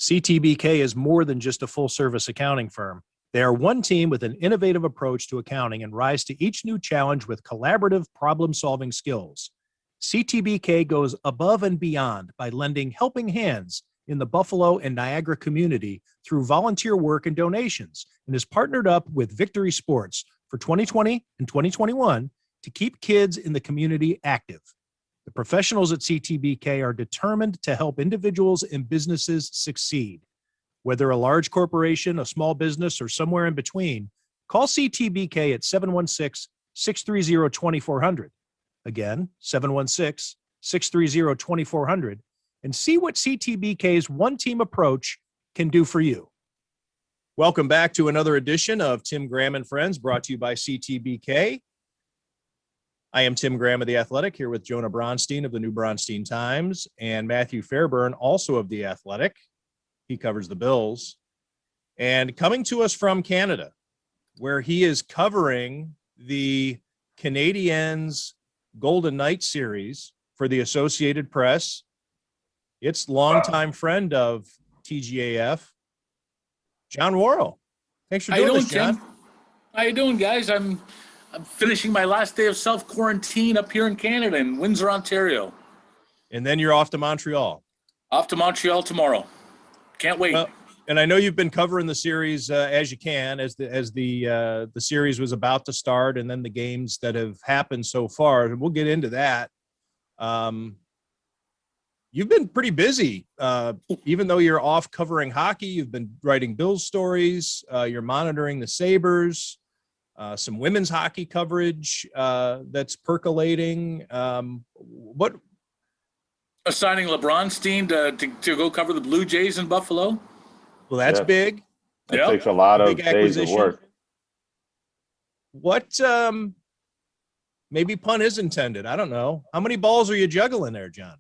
CTBK is more than just a full-service accounting firm. They are one team with an innovative approach to accounting and rise to each new challenge with collaborative problem-solving skills. CTBK goes above and beyond by lending helping hands in the Buffalo and Niagara community through volunteer work and donations, and is partnered up with Victory Sports for 2020 and 2021 to keep kids in the community active. The professionals at CTBK are determined to help individuals and businesses succeed. Whether a large corporation, a small business, or somewhere in between, call CTBK at 716-630-2400. Again, 716-630-2400, and see what CTBK's one-team approach can do for you. Welcome back to another edition of Tim Graham and Friends, brought to you by CTBK. I am Tim Graham of The Athletic, here with Jonah Bronstein of the New Bronstein Times and Matthew Fairburn, also of The Athletic. He covers the Bills. And coming to us from Canada, where he is covering the Canadiens-Golden Knights series for the Associated Press, it's longtime friend of TGAF, John Wawrow. Thanks for doing this, John. Tim? How you doing, guys? I'm finishing my last day of self-quarantine up here in Canada in Windsor, Ontario. And then you're off to Montreal. Off to Montreal tomorrow. Can't wait. Well, and I know you've been covering the series as you can, as the series was about to start, and then the games that have happened so far. And we'll get into that. You've been pretty busy, even though you're off covering hockey. You've been writing Bills stories. You're monitoring the Sabres. Some women's hockey coverage that's percolating. What? Assigning LeBronstein to go cover the Blue Jays in Buffalo. Well, that's big. It takes a lot of days of work. What? Maybe pun is intended. I don't know. How many balls are you juggling there, John?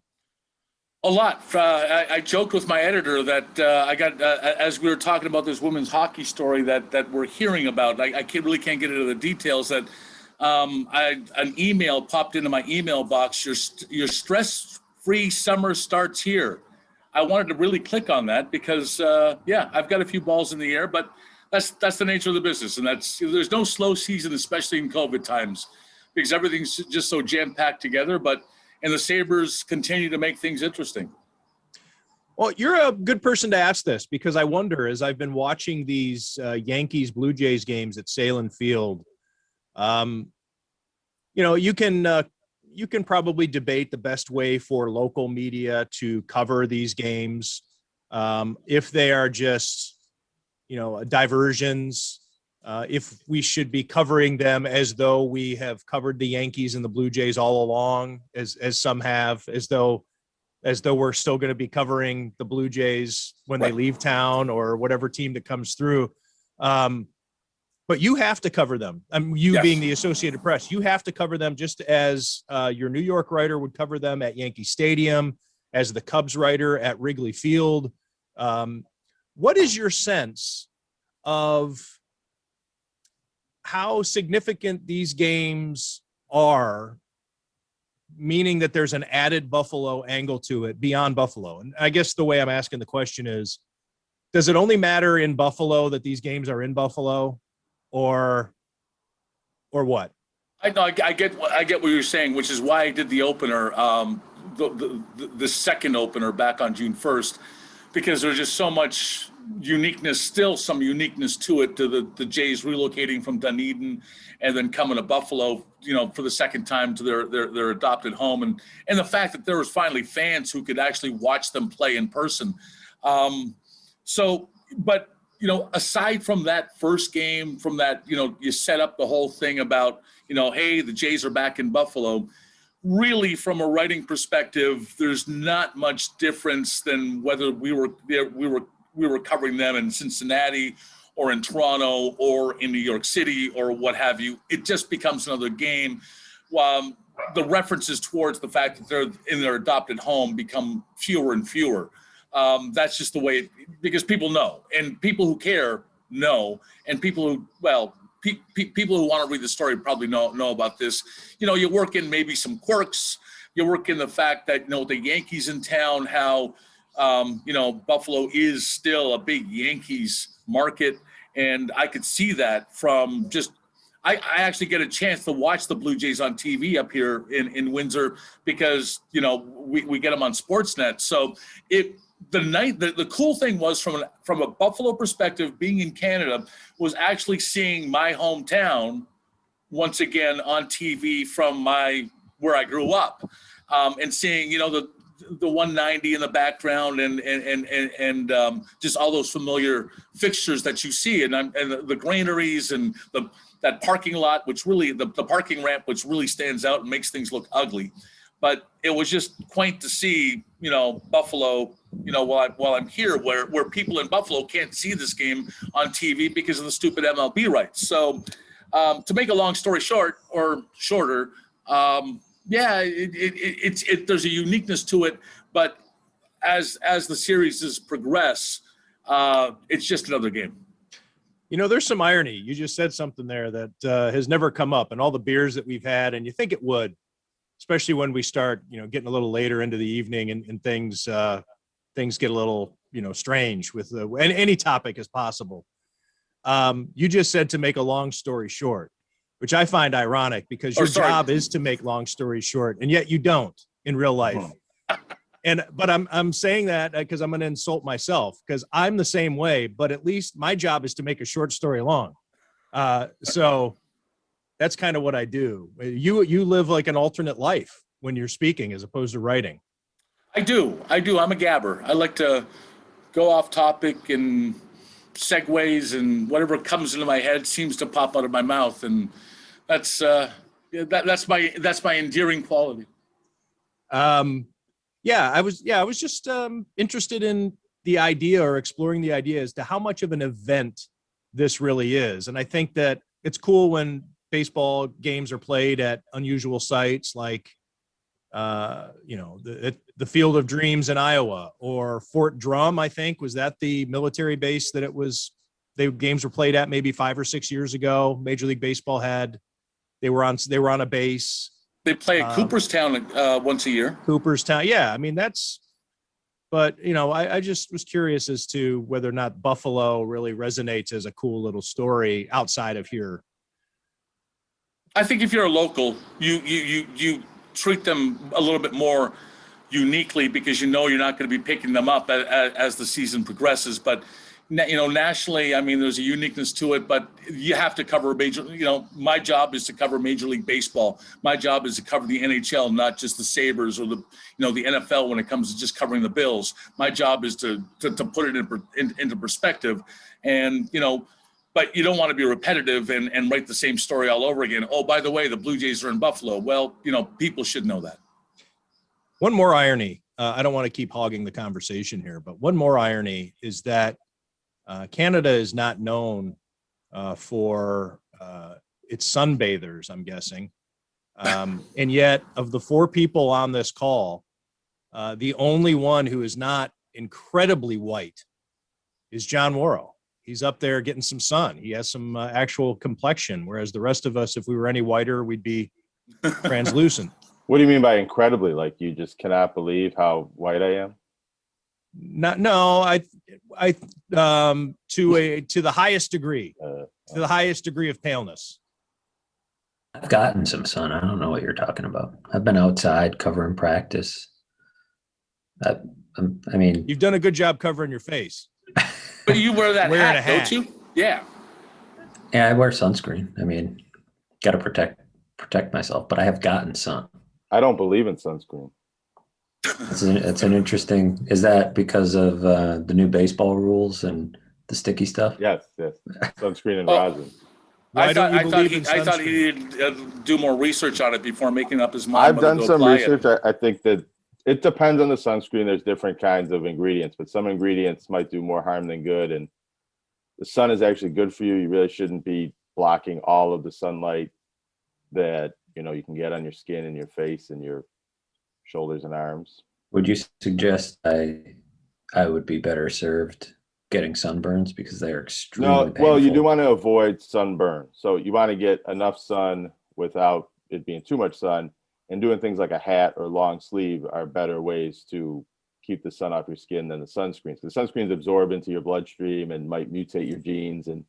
A lot. I joked with my editor that I got, as we were talking about this women's hockey story that we're hearing about, I really can't get into the details, that an email popped into my email box, your stress-free summer starts here. I wanted to really click on that because, I've got a few balls in the air, but that's the nature of the business. And there's no slow season, especially in COVID times, because everything's just so jam-packed together. And the Sabres continue to make things interesting. Well, you're a good person to ask this, because I wonder, as I've been watching these Yankees-Blue Jays games at Salem Field, you can probably debate the best way for local media to cover these games, if they are just, diversions. If we should be covering them as though we have covered the Yankees and the Blue Jays all along, as some have, as though we're still going to be covering the Blue Jays when they leave town, or whatever team that comes through. But you have to cover them. Yes. Being the Associated Press, you have to cover them just as your New York writer would cover them at Yankee Stadium, as the Cubs writer at Wrigley Field. What is your sense of how significant these games are, meaning that there's an added Buffalo angle to it beyond Buffalo? And I guess the way I'm asking the question is, does it only matter in Buffalo that these games are in Buffalo, or what? I get what you're saying, which is why I did the opener, the second opener back on June 1st, because there's just so much uniqueness, still some uniqueness to it, to the Jays relocating from Dunedin and then coming to Buffalo, for the second time to their adopted home, and the fact that there was finally fans who could actually watch them play in person. Aside from that first game, from that, you set up the whole thing about, hey, the Jays are back in Buffalo. Really, from a writing perspective, there's not much difference than whether we were covering them in Cincinnati or in Toronto or in New York City or what have you. It just becomes another game. The references towards the fact that they're in their adopted home become fewer and fewer. That's just the way because people know, and people who care know, and people who, people who want to read the story probably know about this. You work in maybe some quirks. You work in the fact that, the Yankees in town, how Buffalo is still a big Yankees market, and I could see that from just I actually get a chance to watch the Blue Jays on TV up here in Windsor because we get them on Sportsnet. So the cool thing was from a Buffalo perspective, being in Canada, was actually seeing my hometown once again on TV from where I grew up, and seeing the 190 in the background and just all those familiar fixtures that you see, and the granaries and that parking lot, which really the parking ramp, which really stands out and makes things look ugly. But it was just quaint to see, Buffalo, while I'm here, where people in Buffalo can't see this game on TV because of the stupid MLB rights. So to make a long story short or shorter, there's a uniqueness to it, but as the series progress, it's just another game. There's some irony. You just said something there that has never come up in all the beers that we've had, and you think it would, especially when we start, getting a little later into the evening and things get a little, strange with any topic as possible. You just said to make a long story short, which I find ironic because your job is to make long stories short, and yet you don't in real life. But I'm saying that because I'm going to insult myself because I'm the same way, but at least my job is to make a short story long. So that's kind of what I do. You live like an alternate life when you're speaking as opposed to writing. I do. I'm a gabber. I like to go off topic and segues, and whatever comes into my head seems to pop out of my mouth. And that's my endearing quality. I was just interested in the idea or exploring the idea as to how much of an event this really is. And I think that it's cool when baseball games are played at unusual sites like, the Field of Dreams in Iowa or Fort Drum, I think. Was that the military base that the games were played at maybe 5 or 6 years ago? Major League Baseball they were on a base. They play at Cooperstown once a year. Cooperstown. Yeah. I mean, but I just was curious as to whether or not Buffalo really resonates as a cool little story outside of here. I think if you're a local, you treat them a little bit more uniquely because you're not going to be picking them up as the season progresses. But nationally, I mean, there's a uniqueness to it, but you have to cover my job is to cover Major League Baseball. My job is to cover the NHL, not just the Sabres or the NFL when it comes to just covering the Bills. My job is to put it into perspective, and but you don't want to be repetitive and write the same story all over again. Oh, by the way, the Blue Jays are in Buffalo. Well, people should know that. One more irony. I don't want to keep hogging the conversation here, but one more irony is that Canada is not known for its sunbathers, I'm guessing. And yet, of the 4 people on this call, the only one who is not incredibly white is John Wawrow. He's up there getting some sun. He has some actual complexion, whereas the rest of us, if we were any whiter, we'd be translucent. What do you mean by incredibly? Like you just cannot believe how white I am? To the highest degree, to the highest degree of paleness. I've gotten some sun. I don't know what you're talking about. I've been outside covering practice. I mean, you've done a good job covering your face. But you wear that hat, don't you? Yeah. Yeah, I wear sunscreen. I mean, got to protect myself, but I have gotten sun. I don't believe in sunscreen. It's an interesting. Is that because of the new baseball rules and the sticky stuff? Yes. Sunscreen and rosin. I thought he needed do more research on it before making up his mind. I've done some research. I think that it depends on the sunscreen. There's different kinds of ingredients, but some ingredients might do more harm than good. And the sun is actually good for you. You really shouldn't be blocking all of the sunlight that you can get on your skin and your face and your shoulders and arms. Would you suggest I would be better served getting sunburns because they're extremely painful? Well, you do want to avoid sunburn. So you want to get enough sun without it being too much sun, and doing things like a hat or long sleeve are better ways to keep the sun off your skin than the sunscreens. The sunscreens absorb into your bloodstream and might mutate your genes. And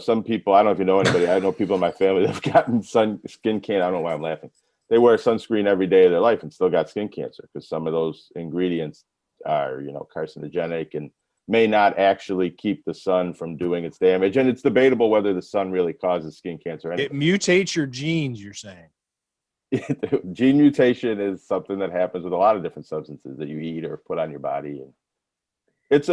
some people, I don't know if you know anybody, I know people in my family that have gotten skin cancer. I don't know why I'm laughing. They wear sunscreen every day of their life and still got skin cancer because some of those ingredients are, carcinogenic and may not actually keep the sun from doing its damage. And it's debatable whether the sun really causes skin cancer. It mutates your genes, you're saying. Gene mutation is something that happens with a lot of different substances that you eat or put on your body. And it's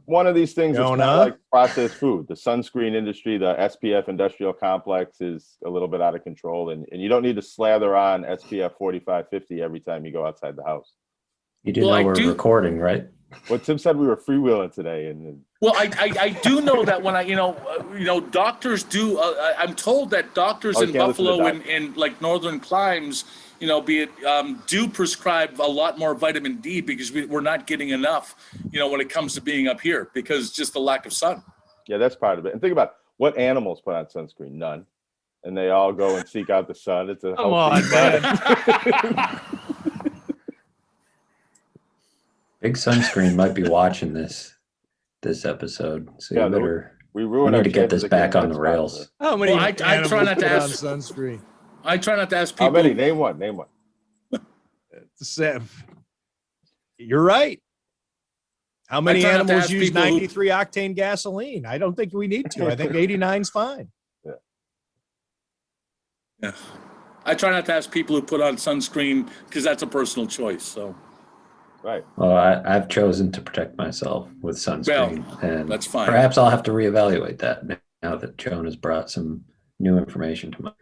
one of these things that's kind of like processed food. The sunscreen industry, the SPF industrial complex is a little bit out of control. And you don't need to slather on SPF 45, 50 every time you go outside the house. You do know we're recording, right? Well, Tim said we were freewheeling today, and well, I do know that when doctors do. I'm told that doctors in Buffalo and like northern climes, do prescribe a lot more vitamin D because we're not getting enough, when it comes to being up here because just the lack of sun. Yeah, that's part of it. And think about what animals put on sunscreen. None, and they all go and seek out the sun. It's a come on, man. Big Sunscreen might be watching this episode, so you better. We need to get this back on the rails. How many? I try not to ask sunscreen. I try not to ask people. How many? Name one. You're right. How many animals use 93 octane gasoline? I don't think we need to. I think 89 is fine. Yeah. I try not to ask people who put on sunscreen because that's a personal choice. So. Right. Well, I've chosen to protect myself with sunscreen, and that's fine. Perhaps I'll have to reevaluate that now that Jonah has brought some new information to my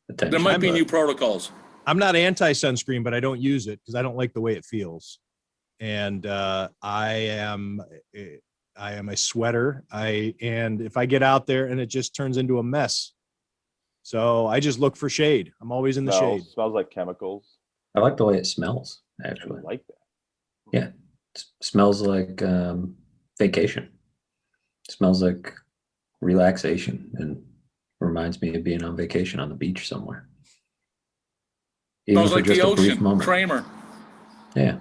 attention. There might be new protocols. I'm not anti-sunscreen, but I don't use it because I don't like the way it feels. And I am a sweater. And if I get out there and it just turns into a mess, so I just look for shade. I'm always in the shade. Smells like chemicals. I like the way it smells. Actually, I like that. Yeah, it smells like vacation. It smells like relaxation and reminds me of being on vacation on the beach somewhere. Smells like the ocean, Kramer. Yeah.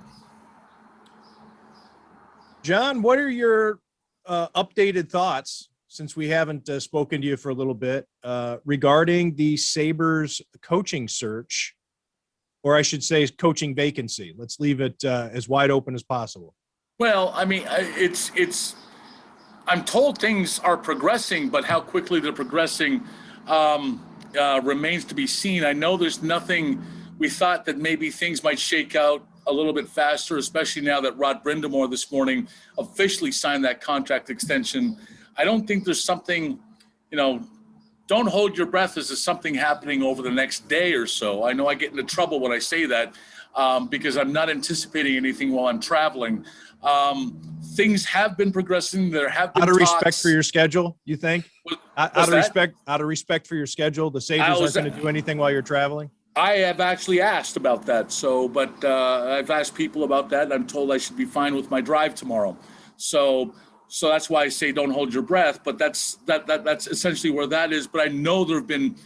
John, what are your updated thoughts, since we haven't spoken to you for a little bit, regarding the Sabres coaching search? Or I should say coaching vacancy. Let's leave it as wide open as possible. Well, I mean, I'm told things are progressing, but how quickly they're progressing remains to be seen. I know there's nothing. We thought that maybe things might shake out a little bit faster, especially now that Rod Brindamore this morning officially signed that contract extension. I don't think there's something, don't hold your breath as to something happening over the next day or so. I know I get into trouble when I say that because I'm not anticipating anything while I'm traveling. Things have been progressing. There have been out of talks. Respect for your schedule, you think? Out of respect for your schedule, the Sabres aren't going to do anything while you're traveling? I have actually asked about that. But I've asked people about that. And I'm told I should be fine with my drive tomorrow. So that's why I say don't hold your breath, but that's essentially where that is. But I know there have been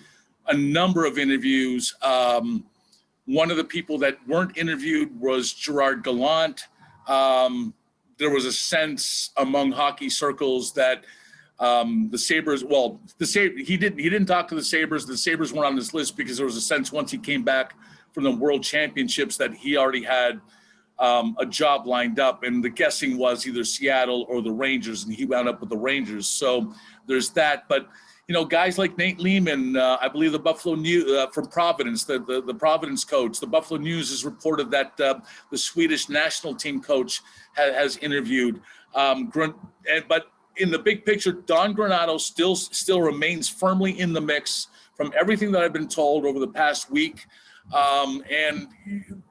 a number of interviews. One of the people that weren't interviewed was Gerard Gallant. There was a sense among hockey circles that the Sabres, he didn't talk to the Sabres. The Sabres weren't on this list because there was a sense once he came back from the World Championships that he already had a job lined up, and the guessing was either Seattle or the Rangers, and he wound up with the Rangers. So there's that. But guys like Nate Lehman, I believe the Buffalo News from Providence, the Providence coach, the Buffalo News has reported that the Swedish national team coach has interviewed. But in the big picture, Don Granato still remains firmly in the mix from everything that I've been told over the past week. And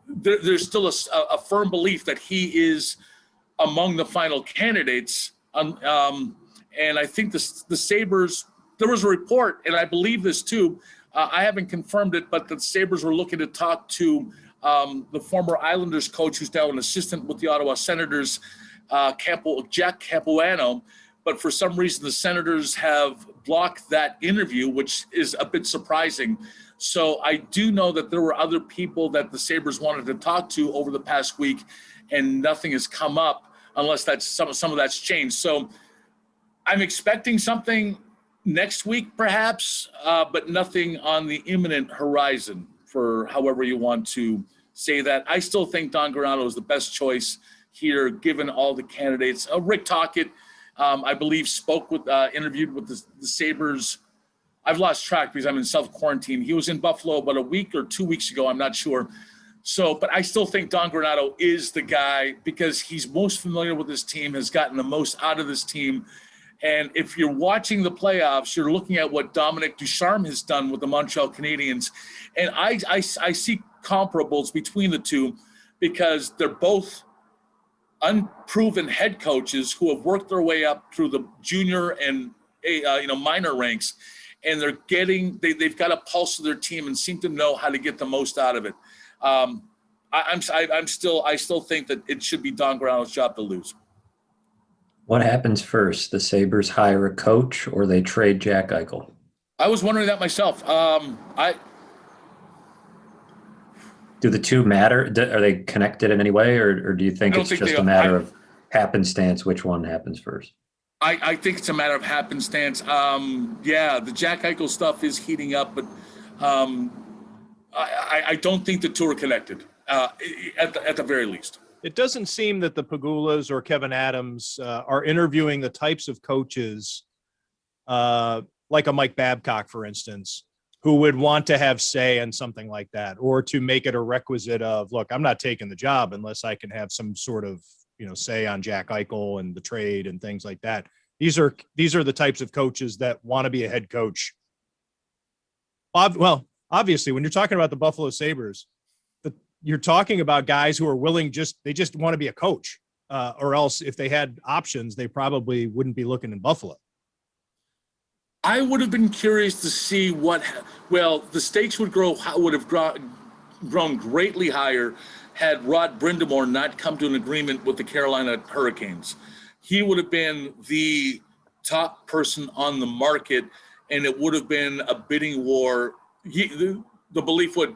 there's still a firm belief that he is among the final candidates. And I think the Sabres, there was a report, and I believe this too, I haven't confirmed it, but the Sabres were looking to talk to the former Islanders coach, who's now an assistant with the Ottawa Senators, Jack Capuano. But for some reason, the Senators have blocked that interview, which is a bit surprising. So I do know that there were other people that the Sabres wanted to talk to over the past week. and nothing has come up unless that's some of that's changed. So I'm expecting something next week, perhaps, but nothing on the imminent horizon, for however you want to say that. I still think Don Granato is the best choice here, given all the candidates. Rick Tocchet, I believe, interviewed with the Sabres. I've lost track because I'm in self-quarantine. He was in Buffalo about a week or 2 weeks ago. I'm not sure. So, but I still think Don Granato is the guy because he's most familiar with this team, has gotten the most out of this team. And if you're watching the playoffs, you're looking at what Dominic Ducharme has done with the Montreal Canadiens. And I see comparables between the two because they're both unproven head coaches who have worked their way up through the junior and minor ranks. And they've got a pulse of their team and seem to know how to get the most out of it. I still think that it should be Don Granato's job to lose. What happens first? The Sabres hire a coach or they trade Jack Eichel? I was wondering that myself. Do the two matter? Are they connected in any way, or do you think it's just a matter of happenstance which one happens first? I think it's a matter of happenstance. The Jack Eichel stuff is heating up, but I don't think the two are connected at the very least. It doesn't seem that the Pagulas or Kevin Adams are interviewing the types of coaches like a Mike Babcock, for instance, who would want to have say in something like that, or to make it a requisite of, look, I'm not taking the job unless I can have some sort of, say on Jack Eichel and the trade and things like that. These are the types of coaches that want to be a head coach. Obviously, when you're talking about the Buffalo Sabres, you're talking about guys who are willing, they just want to be a coach, or else if they had options, they probably wouldn't be looking in Buffalo. I would have been curious to see the stakes would have grown greatly higher had Rod Brind'Amour not come to an agreement with the Carolina Hurricanes. He would have been the top person on the market, and it would have been a bidding war. The belief would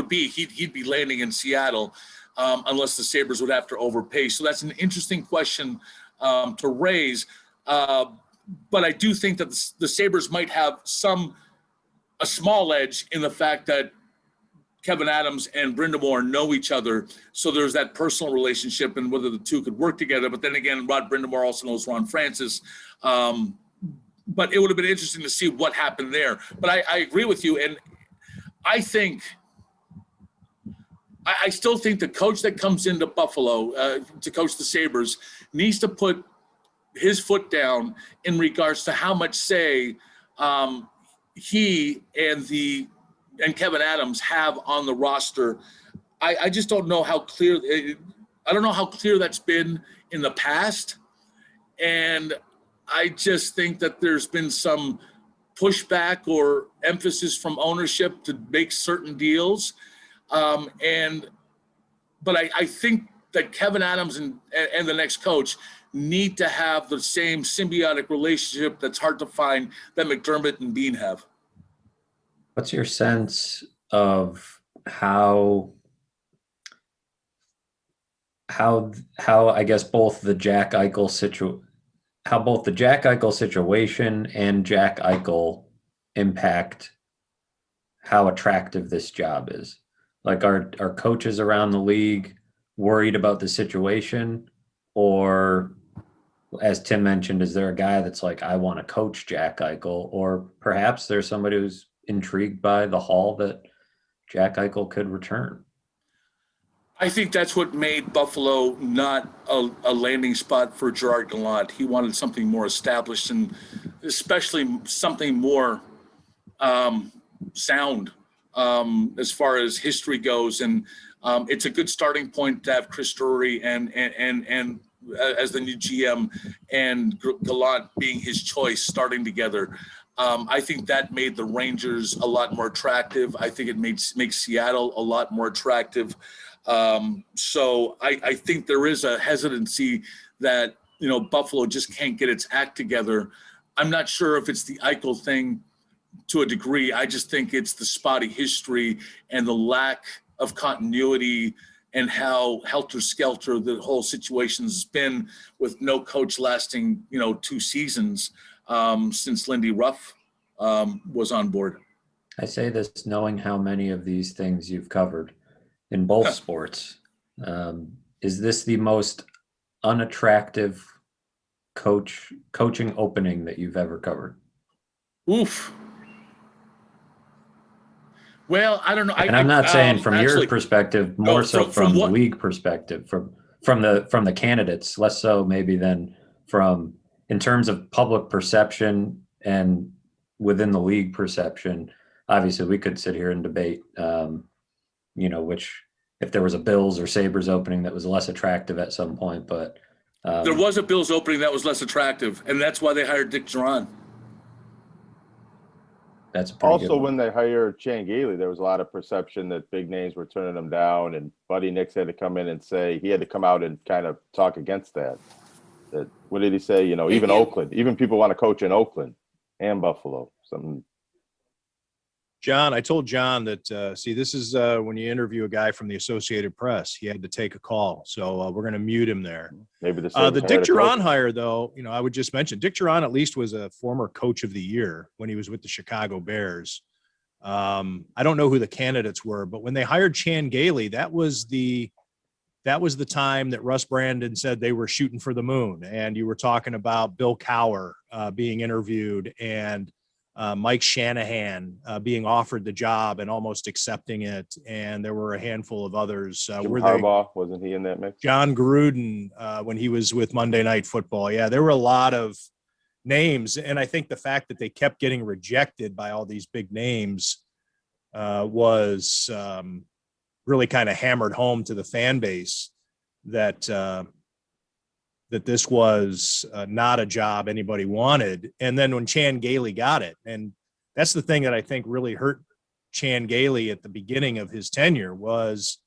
be he'd be landing in Seattle unless the Sabres would have to overpay. So that's an interesting question to raise. But I do think that the Sabres might have a small edge in the fact that Kevin Adams and Brind'Amour know each other. So there's that personal relationship and whether the two could work together. But then again, Rod Brind'Amour also knows Ron Francis. But it would have been interesting to see what happened there. But I agree with you. And I still think the coach that comes into Buffalo to coach the Sabres needs to put his foot down in regards to how much say he and Kevin Adams have on the roster. I just don't know how clear. I don't know how clear that's been in the past, and I just think that there's been some pushback or emphasis from ownership to make certain deals, but I think that Kevin Adams and the next coach need to have the same symbiotic relationship that's hard to find that McDermott and Bean have. What's your sense of how I guess both the Jack Eichel situation and Jack Eichel impact how attractive this job is? Like, are coaches around the league worried about the situation, or, as Tim mentioned, is there a guy that's like, I want to coach Jack Eichel, or perhaps there's somebody who's intrigued by the haul that Jack Eichel could return? I think that's what made Buffalo not a landing spot for Gerard Gallant. He wanted something more established and especially something more sound as far as history goes. And it's a good starting point to have Chris Drury and as the new GM and Gallant being his choice starting together. I think that made the Rangers a lot more attractive. I think it makes Seattle a lot more attractive. So I think there is a hesitancy that, Buffalo just can't get its act together. I'm not sure if it's the Eichel thing to a degree. I just think it's the spotty history and the lack of continuity and how helter-skelter the whole situation's been with no coach lasting, 2 seasons since Lindy Ruff was on board. I say this knowing how many of these things you've covered in both sports. Is this the most unattractive coaching opening that you've ever covered? Oof. Well, I don't know. And I'm not saying from your perspective, more so from the what league perspective, from the candidates, less so maybe than from in terms of public perception and within the league perception. Obviously, we could sit here and debate, which if there was a Bills or Sabres opening that was less attractive at some point, but there was a Bills opening that was less attractive, and that's why they hired Dick Duran. That's also when they hired Chan Gailey, there was a lot of perception that big names were turning them down, and Buddy Nix had to come in and say he had to come out and kind of talk against that. That what did he say? Even Oakland, even people want to coach in Oakland and Buffalo. Something. John, I told John that, this is when you interview a guy from the Associated Press, he had to take a call. So we're going to mute him there. Maybe the Dick Duran hire, though, I would just mention Dick Duran at least was a former coach of the year when he was with the Chicago Bears. I don't know who the candidates were, but when they hired Chan Gailey, that was the time that Russ Brandon said they were shooting for the moon. And you were talking about Bill Cowher being interviewed and Mike Shanahan being offered the job and almost accepting it. And there were a handful of others. Harbaugh, wasn't he in that mix? John Gruden, when he was with Monday Night Football. Yeah, there were a lot of names. And I think the fact that they kept getting rejected by all these big names was really kind of hammered home to the fan base that this was not a job anybody wanted. And then when Chan Gailey got it, and that's the thing that I think really hurt Chan Gailey at the beginning of his tenure was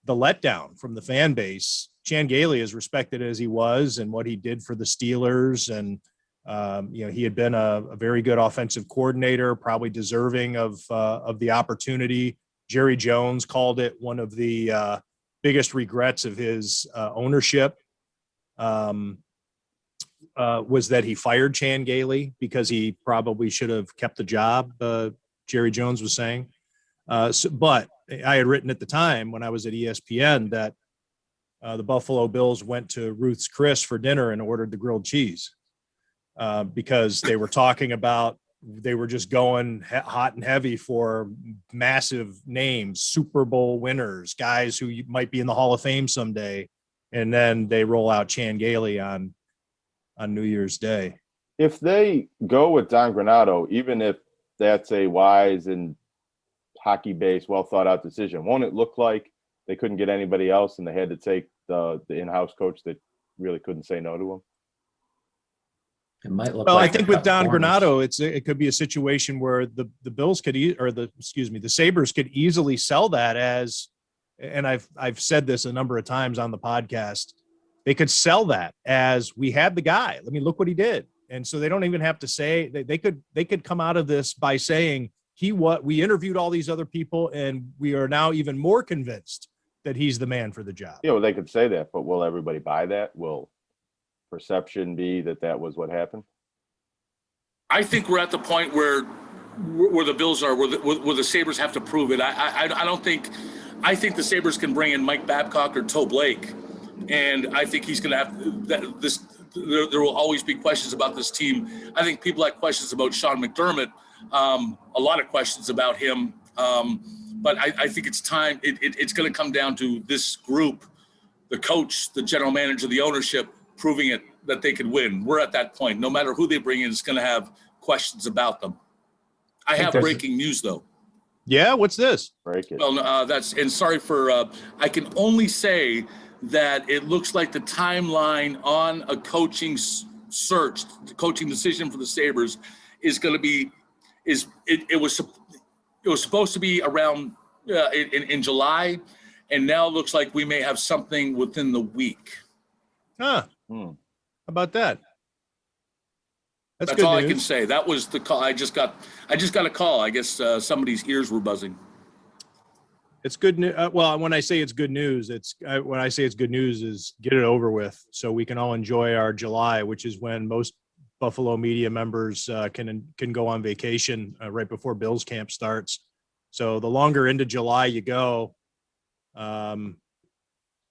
the letdown from the fan base. Chan Gailey, as respected as he was and what he did for the Steelers, and he had been a very good offensive coordinator, probably deserving of the opportunity. Jerry Jones called it one of the biggest regrets of his ownership. Was that he fired Chan Gailey because he probably should have kept the job, Jerry Jones was saying. But I had written at the time when I was at ESPN that the Buffalo Bills went to Ruth's Chris for dinner and ordered the grilled cheese because they were talking about they were just going hot and heavy for massive names, Super Bowl winners, guys who might be in the Hall of Fame someday. And then they roll out Chan Gailey on New Year's Day. If they go with Don Granato, even if that's a wise and hockey-based, well-thought-out decision, won't it look like they couldn't get anybody else and they had to take the in-house coach that really couldn't say no to him? It might look well, like I think with Don Granato, it could be a situation where the Bills could the Sabres could easily sell that as, and I've said this a number of times on the podcast, they could sell that as we had the guy. I mean, look what he did. And so they don't even have to say they could come out of this by saying we interviewed all these other people and we are now even more convinced that he's the man for the job. Yeah, well, they could say that, but will everybody buy that? Will perception be that was what happened? I think we're at the point where the Bills are, where the Sabres have to prove it. I don't think. I think the Sabres can bring in Mike Babcock or Toe Blake, and I think he's going to have this. There will always be questions about this team. I think people have questions about Sean McDermott, a lot of questions about him. But I think it's time. It's going to come down to this group, the coach, the general manager, the ownership, proving it that they could win. We're at that point. No matter who they bring in, it's going to have questions about them. I have breaking news, though. Yeah, what's this? Break it. Well, and sorry for, I can only say that it looks like the timeline on a coaching search, the coaching decision for the Sabres is going to be, it was supposed to be around in July, and now it looks like we may have something within the week. Huh. How about that? That's good all news. I can say. That was the call. I just got a call. I guess somebody's ears were buzzing. It's good news. Well, when I say it's good news, when I say it's good news is get it over with so we can all enjoy our July, which is when most Buffalo media members can go on vacation right before Bills camp starts. So the longer into July you go, hey,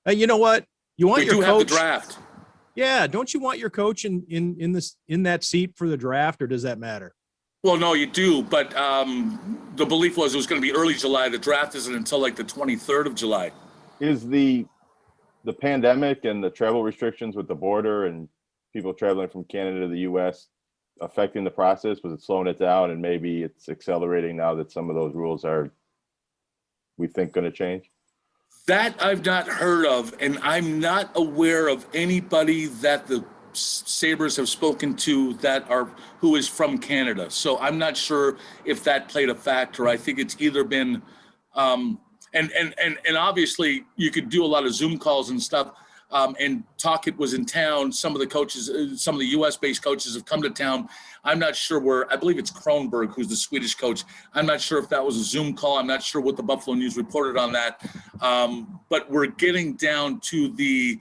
you know what? You want We your do coach, have the draft. Yeah, don't you want your coach in that seat for the draft, or does that matter? Well, no, you do, but the belief was it was going to be early July. The draft isn't until like the 23rd of July. Is the pandemic and the travel restrictions with the border and people traveling from Canada to the U.S. affecting the process? Was it slowing it down, and maybe it's accelerating now that some of those rules are, we think, going to change? That I've not heard of, and I'm not aware of anybody that the Sabres have spoken to who is from Canada. So I'm not sure if that played a factor. I think it's either been, and obviously you could do a lot of Zoom calls and stuff. And Talkett was in town. Some of the coaches, some of the U.S.-based coaches have come to town. I'm not sure where. I believe it's Kronberg, who's the Swedish coach. I'm not sure if that was a Zoom call. I'm not sure what the Buffalo News reported on that. But we're getting down to the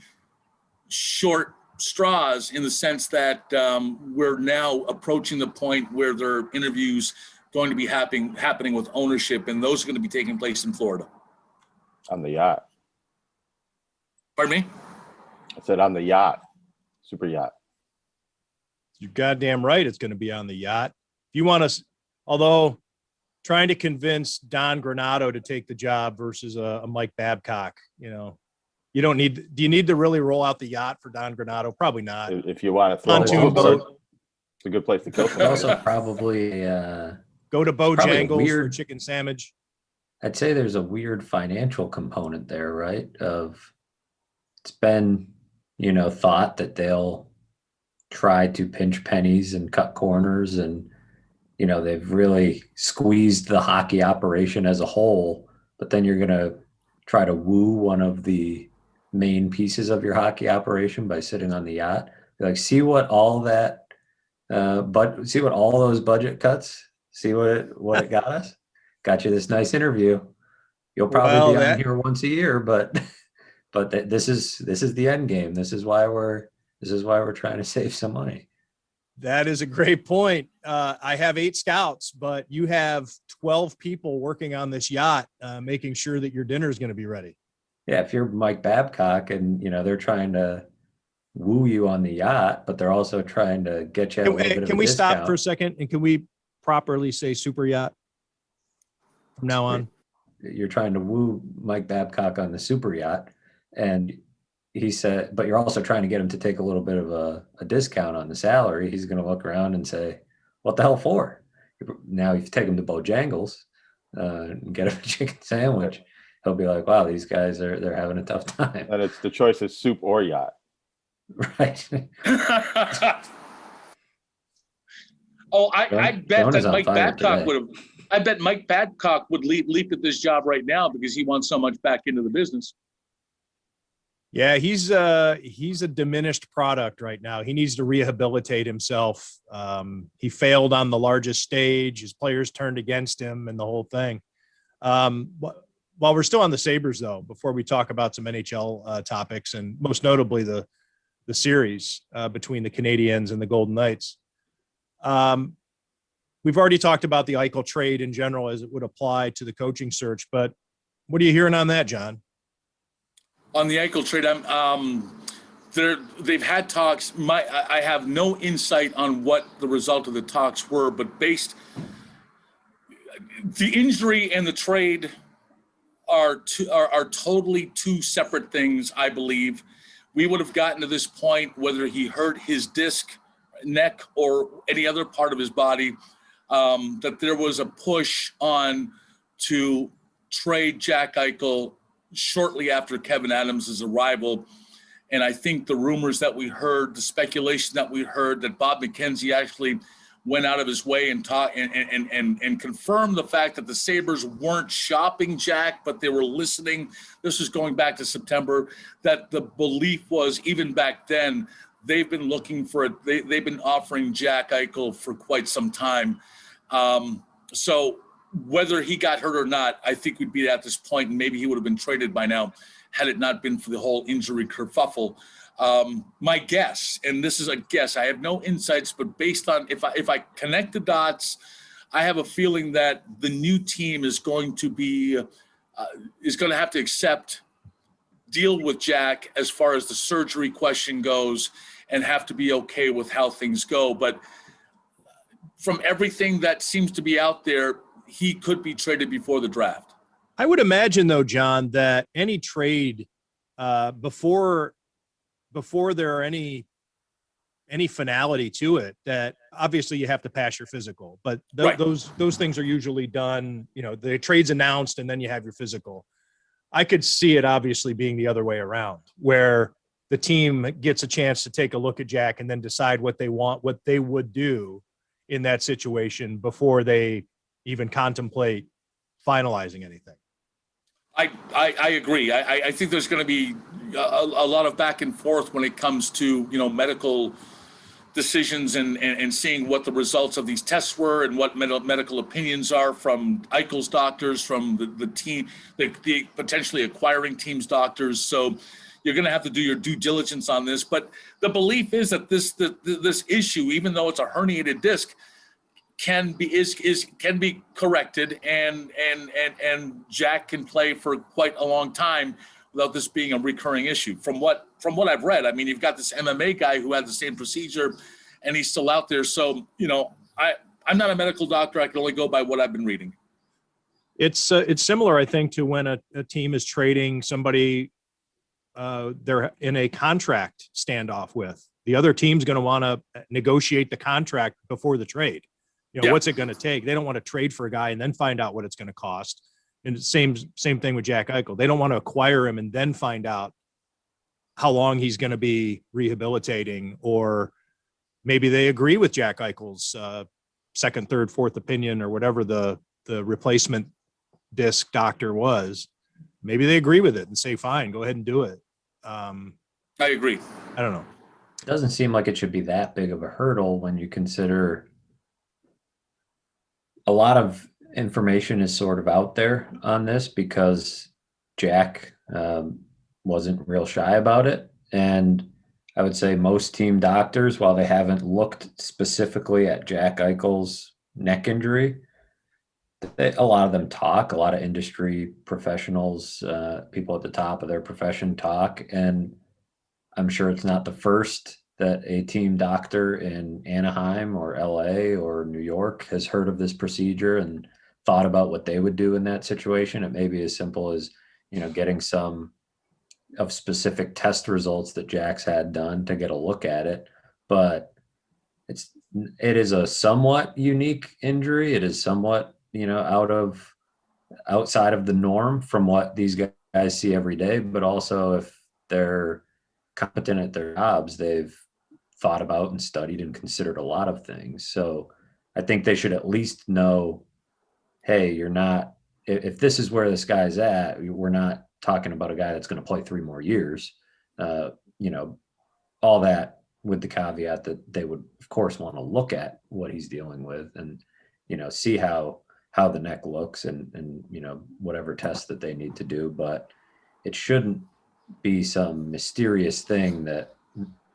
short straws in the sense that we're now approaching the point where there are interviews going to be happening with ownership, and those are going to be taking place in Florida. On the yacht. Pardon me? I said on the yacht, super yacht. You're goddamn right. It's going to be on the yacht. If you want to, although trying to convince Don Granato to take the job versus a Mike Babcock, do you need to really roll out the yacht for Don Granato? Probably not. If you want to throw pontoon boat, it's a good place to kill somebody. Also probably go to Bojangles for chicken sandwich. I'd say there's a weird financial component there, right? It's been, thought that they'll try to pinch pennies and cut corners, and, they've really squeezed the hockey operation as a whole, but then you're going to try to woo one of the main pieces of your hockey operation by sitting on the yacht. You're like, see what all that, see what all those budget cuts, see what it got us? Got you this nice interview. You'll probably be on here once a year, but this is the end game. This is why we're trying to save some money. That is a great point. I have 8 scouts, but you have 12 people working on this yacht, making sure that your dinner is going to be ready. Yeah, if you're Mike Babcock and they're trying to woo you on the yacht, but they're also trying to get you. Can we stop for a second, and can we properly say super yacht from now on? You're trying to woo Mike Babcock on the super yacht, and he said, but you're also trying to get him to take a little bit of a discount on the salary. He's going to look around and say, what the hell for? Now, if you take him to Bojangles and get him a chicken sandwich, he'll be like, wow, these guys they're having a tough time. And it's the choice of soup or yacht. Right. I bet Jonah's that Mike Babcock today. would have. I bet Mike Babcock would leap at this job right now because he wants so much back into the business. Yeah, he's a diminished product right now. He needs to rehabilitate himself. He failed on the largest stage. His players turned against him and the whole thing. While we're still on the Sabres, though, before we talk about some NHL topics, and most notably the series between the Canadiens and the Golden Knights, we've already talked about the Eichel trade in general as it would apply to the coaching search. But what are you hearing on that, John? On the Eichel trade, they've had talks. I have no insight on what the result of the talks were, but the injury and the trade are totally two separate things, I believe. We would have gotten to this point, whether he hurt his disc, neck, or any other part of his body, that there was a push on to trade Jack Eichel shortly after Kevin Adams' arrival. And I think the rumors that we heard, the speculation that we heard, that Bob McKenzie actually went out of his way and confirmed the fact that the Sabres weren't shopping Jack, but they were listening. This was going back to September, that the belief was, even back then, they've been looking for it. They've been offering Jack Eichel for quite some time. So whether he got hurt or not, I think we'd be at this point, and maybe he would have been traded by now had it not been for the whole injury kerfuffle. My guess, and this is a guess, I have no insights, but based on if I connect the dots, I have a feeling that the new team is going to have to deal with Jack as far as the surgery question goes, and have to be okay with how things go. But from everything that seems to be out there, he could be traded before the draft. I would imagine, though, John, that any trade before there are any finality to it, that obviously you have to pass your physical, but Right. those things are usually done. The trade's announced and then you have your physical. I could see it obviously being the other way around, where the team gets a chance to take a look at Jack and then decide what they want, what they would do in that situation before they even contemplate finalizing anything. I agree. I think there's going to be a lot of back and forth when it comes to medical decisions and seeing what the results of these tests were and what medical opinions are from Eichel's doctors, from the team, the potentially acquiring team's doctors. So you're going to have to do your due diligence on this. But the belief is that this issue, even though it's a herniated disc, can be corrected, and Jack can play for quite a long time without this being a recurring issue. From what I've read, I mean, you've got this MMA guy who had the same procedure, and he's still out there. So I'm not a medical doctor. I can only go by what I've been reading. It's similar, I think, to when a team is trading somebody they're in a contract standoff with. The other team's going to want to negotiate the contract before the trade. What's it going to take? They don't want to trade for a guy and then find out what it's going to cost. And same thing with Jack Eichel. They don't want to acquire him and then find out how long he's going to be rehabilitating, or maybe they agree with Jack Eichel's second, third, fourth opinion, or whatever the replacement disc doctor was. Maybe they agree with it and say, fine, go ahead and do it. I agree. I don't know. It doesn't seem like it should be that big of a hurdle when you consider a lot of information is sort of out there on this, because Jack wasn't real shy about it. And I would say most team doctors, while they haven't looked specifically at Jack Eichel's neck injury, a lot of them talk, a lot of industry professionals, people at the top of their profession talk. And I'm sure it's not the first that a team doctor in Anaheim or LA or New York has heard of this procedure and thought about what they would do in that situation. It may be as simple as, getting some of specific test results that Jack's had done to get a look at it. But it is a somewhat unique injury. It is somewhat, outside of the norm from what these guys see every day. But also, if they're competent at their jobs, they've thought about and studied and considered a lot of things. So I think they should at least know, hey, if this is where this guy's at, we're not talking about a guy that's going to play 3 more years. All that with the caveat that they would, of course, want to look at what he's dealing with and, see how the neck looks and whatever test that they need to do. But it shouldn't be some mysterious thing that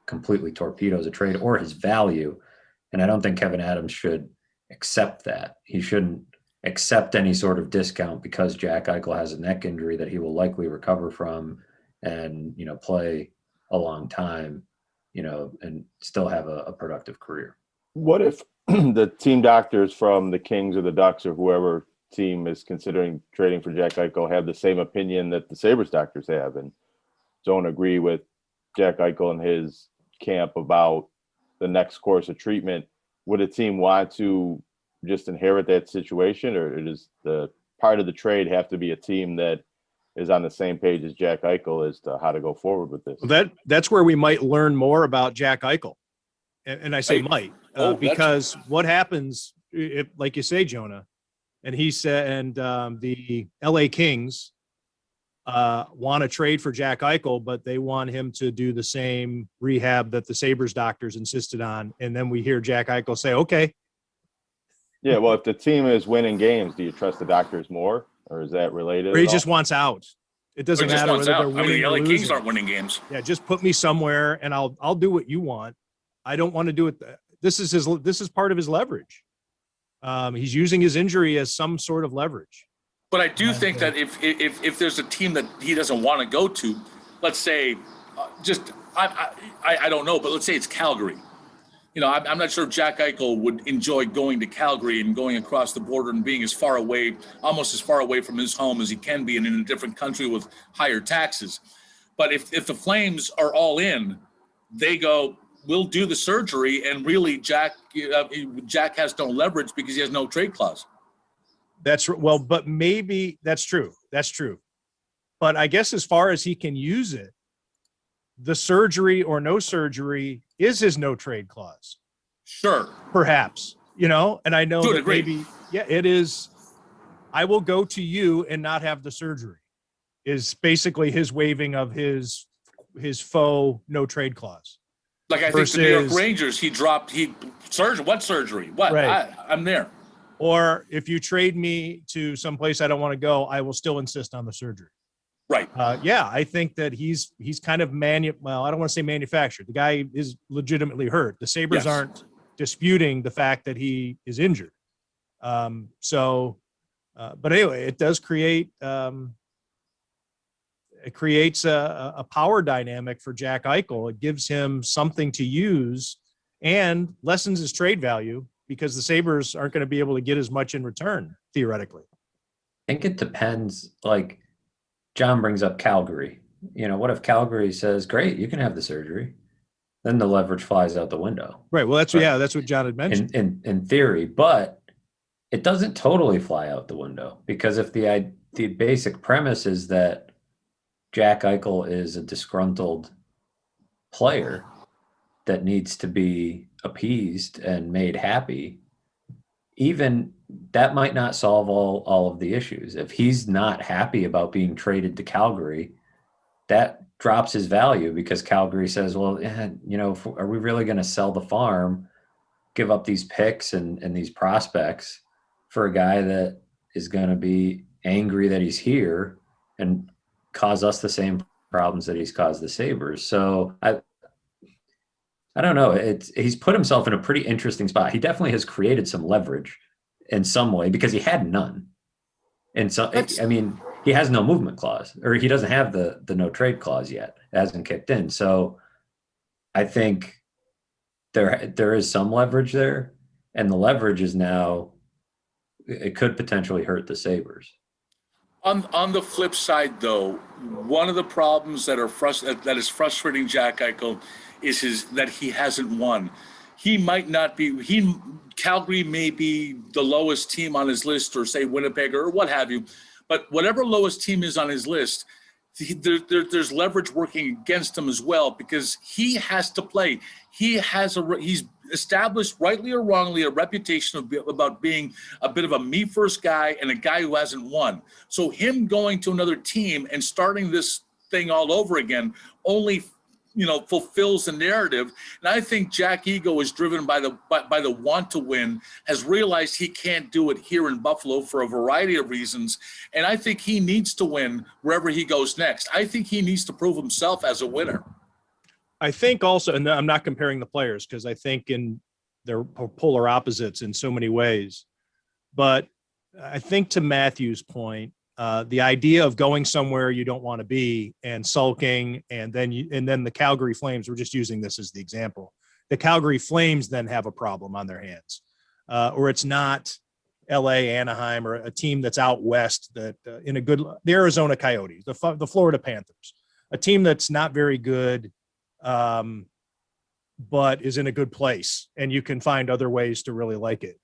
completely torpedoes a trade or his value. And I don't think Kevin Adams should accept that. He shouldn't accept any sort of discount because Jack Eichel has a neck injury that he will likely recover from and, play a long time, and still have a productive career. What if the team doctors from the Kings or the Ducks or whoever team is considering trading for Jack Eichel have the same opinion that the Sabres doctors have and don't agree with Jack Eichel and his camp about the next course of treatment? Would a team want to just inherit that situation, or does the part of the trade have to be a team that is on the same page as Jack Eichel as to how to go forward with this? That's where we might learn more about Jack Eichel. And I say might, because what happens if, like you say, Jonah, and he said, and the LA Kings want to trade for Jack Eichel, but they want him to do the same rehab that the Sabres doctors insisted on. And then we hear Jack Eichel say, okay, Yeah, well, if the team is winning games, do you trust the doctors more, or is that related? Or he at just all? wants out. It doesn't Or just matter wants whether out. they're I mean, winning the or LA losing. Kings aren't winning games. Yeah, just put me somewhere and I'll do what you want. I don't want to do it. This is part of his leverage. He's using his injury as some sort of leverage. But I do think that if there's a team that he doesn't want to go to, let's say, I don't know, but let's say it's Calgary. You know, I'm not sure Jack Eichel would enjoy going to Calgary and going across the border and being as far away, almost as far away from his home as he can be, and in a different country with higher taxes. But if the Flames are all in, they go, we'll do the surgery, and really Jack has no leverage because he has no trade clause. But maybe that's true. That's true. But I guess as far as he can use it, the surgery or no surgery is his no trade clause. Sure. Perhaps, and I know that agree. maybe, it is. I will go to you and not have the surgery is basically his waiving of his faux no trade clause. Like I think the New York Rangers, what surgery? What? Right. I'm there. Or if you trade me to someplace I don't want to go, I will still insist on the surgery. Right. I think that he's kind of I don't want to say manufactured. The guy is legitimately hurt. The Sabres aren't disputing the fact that he is injured. But anyway, it does create it creates a power dynamic for Jack Eichel. It gives him something to use and lessens his trade value because the Sabres aren't going to be able to get as much in return, theoretically. I think it depends. Like John brings up Calgary. What if Calgary says, great, you can have the surgery? Then the leverage flies out the window. Right. Well, that's what John had mentioned. In theory, but it doesn't totally fly out the window because if the basic premise is that Jack Eichel is a disgruntled player that needs to be appeased and made happy, even that might not solve all of the issues. If he's not happy about being traded to Calgary, that drops his value because Calgary says, well, are we really going to sell the farm, give up these picks and these prospects for a guy that is going to be angry that he's here and cause us the same problems that he's caused the Sabres? So I don't know. He's put himself in a pretty interesting spot. He definitely has created some leverage in some way because he had none. And so, he has no movement clause, or he doesn't have the no trade clause yet. It hasn't kicked in. So I think there is some leverage there, and the leverage is now, it could potentially hurt the Sabres. On the flip side, though, one of the problems that is frustrating Jack Eichel is that he hasn't won. He might not be. Calgary may be the lowest team on his list, or say Winnipeg, or what have you. But whatever lowest team is on his list, there's leverage working against him as well because he has to play. He's established, rightly or wrongly, a reputation about being a bit of a me first guy and a guy who hasn't won. So him going to another team and starting this thing all over again only fulfills the narrative. And I think Jack Ego is driven by the want to win, has realized he can't do it here in Buffalo for a variety of reasons. And I think he needs to win wherever he goes next. I think he needs to prove himself as a winner. I think also, and I'm not comparing the players because I think they're polar opposites in so many ways, but I think to Matthew's point, the idea of going somewhere you don't want to be and sulking, and then the Calgary Flames, we're just using this as the example. The Calgary Flames then have a problem on their hands, or it's not LA, Anaheim, or a team that's out west that the Arizona Coyotes, the Florida Panthers, a team that's not very good, but is in a good place, and you can find other ways to really like it.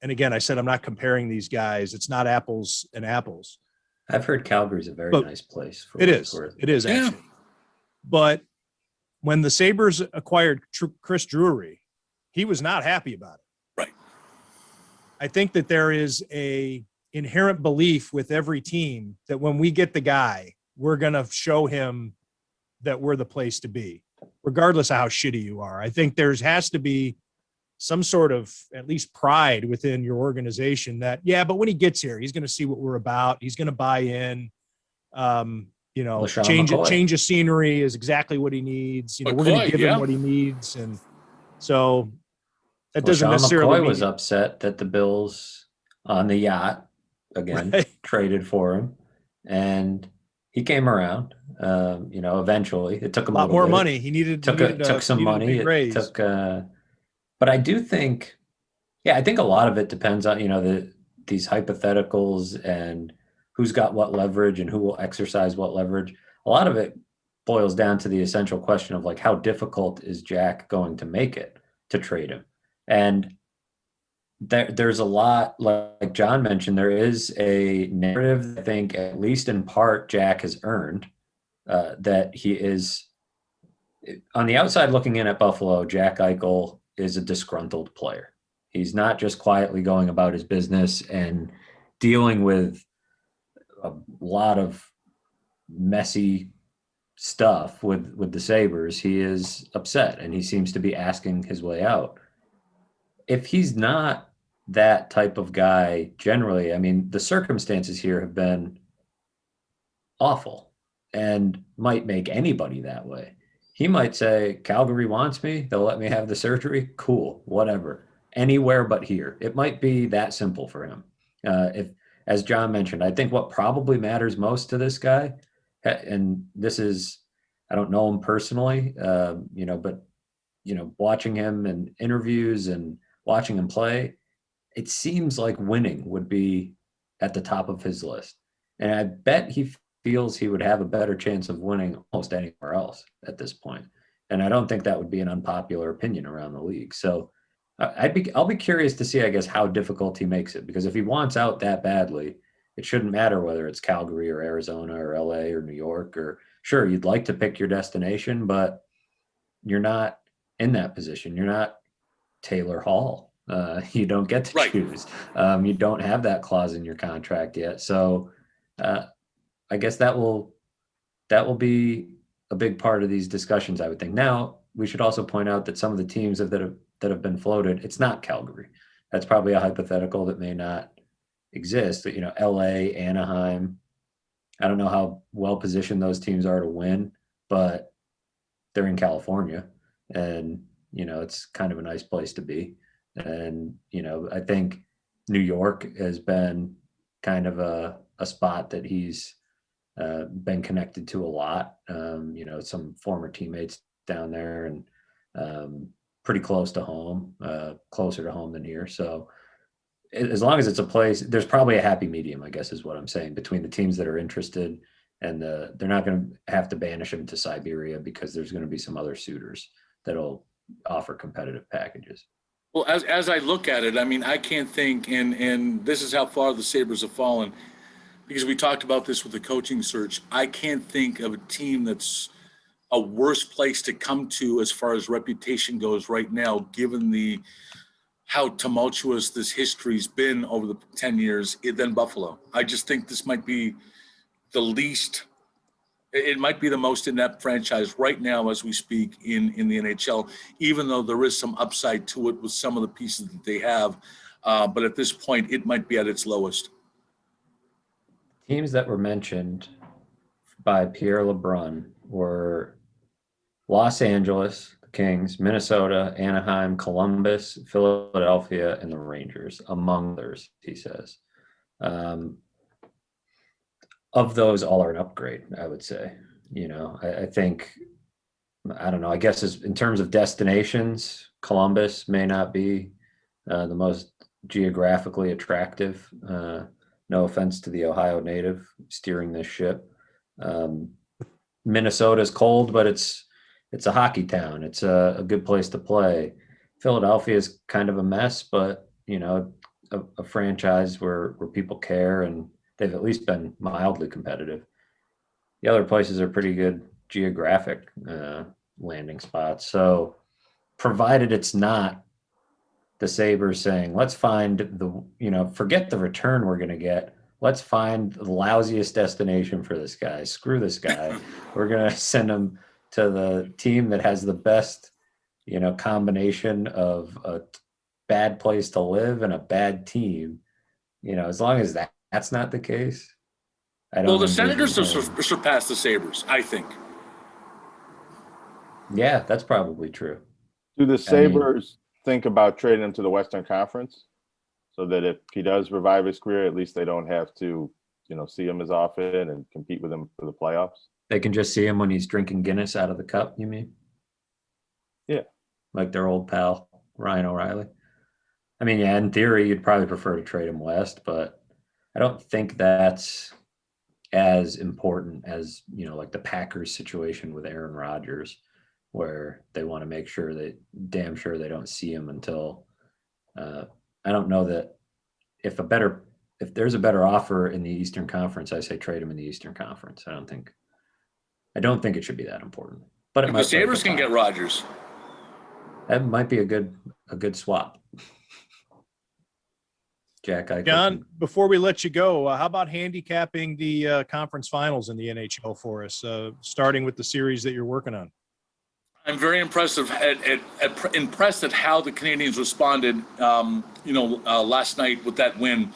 And again, I said I'm not comparing these guys. It's not apples and apples. I've heard Calgary's a very nice place. It is. It is actually. But when the Sabres acquired Chris Drury, he was not happy about it. Right. I think that there is a inherent belief with every team that when we get the guy, we're going to show him that we're the place to be. regardless of how shitty you are. I think has to be some sort of at least pride within your organization that, yeah, but when he gets here, he's going to see what we're about. He's going to buy in. LaShawn McCoy. Change of scenery is exactly what he needs. We're going to give him what he needs. And so that doesn't necessarily McCoy mean was upset that the Bills on the yacht again traded for him, and he came around. Eventually it took him a lot more money. He took some money. It took, but I do think, I think a lot of it depends on these hypotheticals and who's got what leverage and who will exercise what leverage. A lot of it boils down to the essential question of like, how difficult is Jack going to make it to trade him? And there's a lot, like John mentioned, there is a narrative, I think, at least in part, Jack has earned that he is, on the outside looking in at Buffalo, Jack Eichel is a disgruntled player. He's not just quietly going about his business and dealing with a lot of messy stuff with the Sabres. He is upset and he seems to be asking his way out. If he's not that type of guy generally, I mean, the circumstances here have been awful and might make anybody that way. He might say, Calgary wants me, they'll let me have the surgery, cool, whatever, anywhere but here. It might be that simple for him. If, as John mentioned, I think what probably matters most to this guy, and this is, I don't know him personally, but watching him in interviews and watching him play, it seems like winning would be at the top of his list. And I bet he feels he would have a better chance of winning almost anywhere else at this point. And I don't think that would be an unpopular opinion around the league. So I'll be curious to see, I guess, how difficult he makes it, because if he wants out that badly, it shouldn't matter whether it's Calgary or Arizona or LA or New York, or sure, you'd like to pick your destination, but you're not in that position. You're not Taylor Hall. You don't get to choose. You don't have that clause in your contract yet. So I guess that will be a big part of these discussions, I would think. Now, we should also point out that some of the teams that have been floated, it's not Calgary. That's probably a hypothetical that may not exist. But, LA, Anaheim, I don't know how well positioned those teams are to win, but they're in California, and it's kind of a nice place to be. And I think New York has been kind of a spot that he's been connected to a lot. Some former teammates down there, and pretty close to home, closer to home than here. So as long as it's a place, there's probably a happy medium, I guess is what I'm saying, between the teams that are interested, and they're not going to have to banish him to Siberia, because there's going to be some other suitors that'll offer competitive packages. Well, as I look at it, I mean, I can't think, and this is how far the Sabres have fallen, because we talked about this with the coaching search. I can't think of a team that's a worse place to come to as far as reputation goes right now, given how tumultuous this history's been over the 10 years than Buffalo. I just think this might be the least, it might be the most inept franchise right now as we speak in the NHL, even though there is some upside to it with some of the pieces that they have. But at this point, it might be at its lowest. Teams that were mentioned by Pierre LeBrun were Los Angeles, the Kings, Minnesota, Anaheim, Columbus, Philadelphia, and the Rangers, among others, he says. Of those, all are an upgrade, I would say. I think, I don't know, I guess in terms of destinations, Columbus may not be the most geographically attractive. No offense to the Ohio native steering this ship. Minnesota's cold, but it's a hockey town. It's a good place to play. Philadelphia is kind of a mess, but a franchise where people care, and they've at least been mildly competitive. The other places are pretty good geographic landing spots. So provided it's not the Sabres saying, let's find forget the return we're going to get. Let's find the lousiest destination for this guy. Screw this guy. We're going to send him to the team that has the best, combination of a bad place to live and a bad team. As long as that's not the case, I don't. Well, the envision Senators him. have surpassed the Sabres, I think. Yeah, that's probably true. Do the Sabres think about trading him to the Western Conference so that if he does revive his career, at least they don't have to, see him as often and compete with him for the playoffs? They can just see him when he's drinking Guinness out of the cup, you mean? Yeah. Like their old pal, Ryan O'Reilly. I mean, yeah, in theory, you'd probably prefer to trade him west, but I don't think that's as important as, like the Packers situation with Aaron Rodgers, where they want to make sure damn sure they don't see him until I don't know that if there's a better offer in the Eastern Conference, I say trade him in the Eastern Conference. I don't think it should be that important. But it If might the Sabres can get Rodgers, that might be a good swap. Jack Eichel. John, before we let you go, how about handicapping the conference finals in the NHL for us, starting with the series that you're working on? I'm very impressed at how the Canadiens responded. Last night with that win,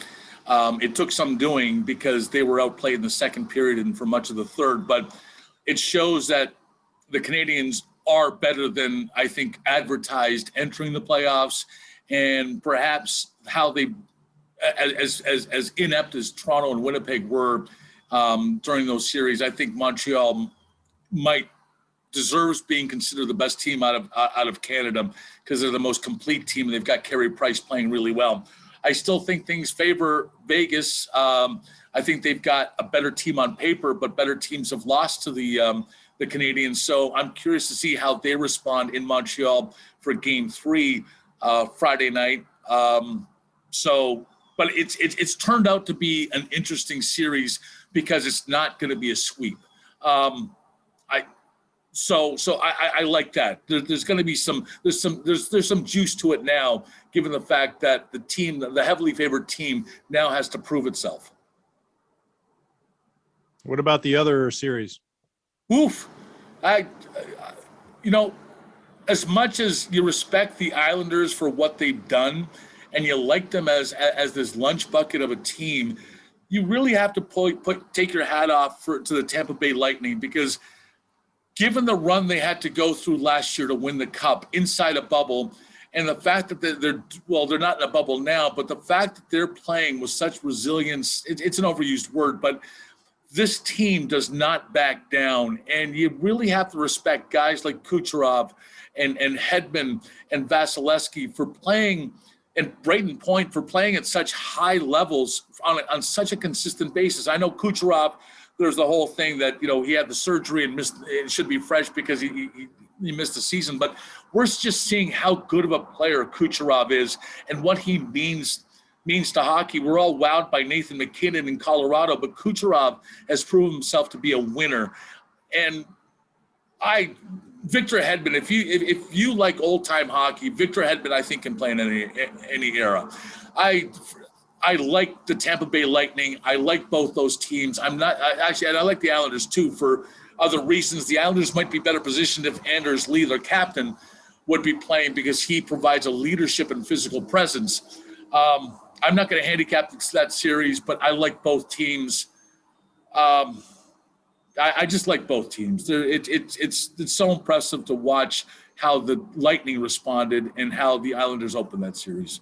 it took some doing because they were outplayed in the second period and for much of the third. But it shows that the Canadiens are better than I think advertised entering the playoffs, and perhaps how they, as inept as Toronto and Winnipeg were during those series, I think Montreal deserves being considered the best team out of Canada because they're the most complete team. They've got Carey Price playing really well. I still think things favor Vegas. I think they've got a better team on paper, but better teams have lost to the Canadiens. So I'm curious to see how they respond in Montreal for Game 3 Friday night. But it's turned out to be an interesting series because it's not going to be a sweep. So I like that. There's going to be some juice to it now, given the fact that the heavily favored team, now has to prove itself. What about the other series? Oof, as much as you respect the Islanders for what they've done, and you like them as this lunch bucket of a team, you really have to take your hat off to the Tampa Bay Lightning, because given the run they had to go through last year to win the Cup inside a bubble, and the fact that they're not in a bubble now, but the fact that they're playing with such resilience, it's an overused word, but this team does not back down. And you really have to respect guys like Kucherov and Hedman and Vasilevsky for playing, and Braden Point for playing at such high levels on such a consistent basis. I know Kucherov, there's the whole thing that, he had the surgery and missed, it should be fresh because he missed the season. But we're just seeing how good of a player Kucherov is and what he means to hockey. We're all wowed by Nathan McKinnon in Colorado, but Kucherov has proven himself to be a winner. And Victor Hedman, if you like old time hockey, Victor Hedman, I think, can play in any era. I like the Tampa Bay Lightning. I like both those teams. And I like the Islanders too for other reasons. The Islanders might be better positioned if Anders Lee, their captain, would be playing, because he provides a leadership and physical presence. I'm not going to handicap that series, but I like both teams. I just like both teams. It's so impressive to watch how the Lightning responded and how the Islanders opened that series.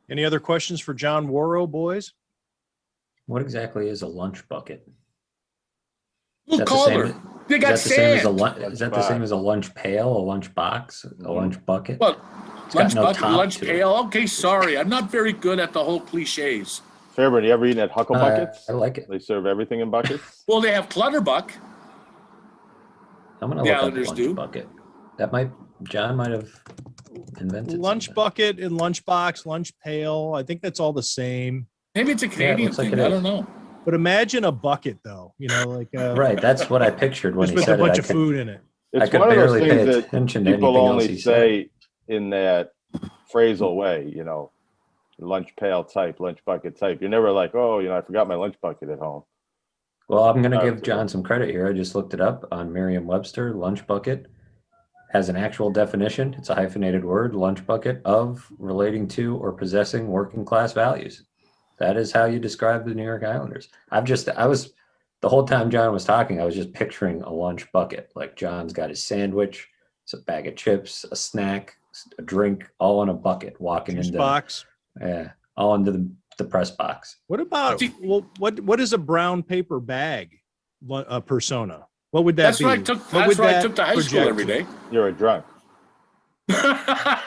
Any other questions for John Wawrow, boys? What exactly is a lunch bucket? Little collar. They got sand. Is that the same as a lunch pail, a lunch box, a lunch bucket? Well, lunch bucket, lunch to pail. Okay, sorry. I'm not very good at the whole cliches. Fairburn, you ever eaten at Huckle Buckets? I like it. They serve everything in buckets. Well, they have Clutterbuck. I'm going to look up lunch bucket. John might have invented Lunch something. bucket and lunch box, lunch pail. I think that's all the same. Maybe it's a Canadian thing. I don't know. But imagine a bucket, though. Right. That's what I pictured when just he with said a bunch it. of food in it. It's I could one of those barely pay things that attention to people anything else only he said. say in that phrasal way, lunch pail type, lunch bucket type. You're never like, oh, I forgot my lunch bucket at home. Well, I'm going to give John some credit here. I just looked it up on Merriam-Webster. Lunch bucket has an actual definition. It's a hyphenated word, lunch bucket, of, relating to, or possessing working class values. That is how you describe the New York Islanders. The whole time John was talking, I was just picturing a lunch bucket. Like John's got his sandwich, it's a bag of chips, a snack, a drink, all in a bucket, walking Juice into box. Yeah, all into the press box. What about what is a brown paper bag persona? What would that That's be? what I took. That's what I took to high school every day. You're a drunk. Well,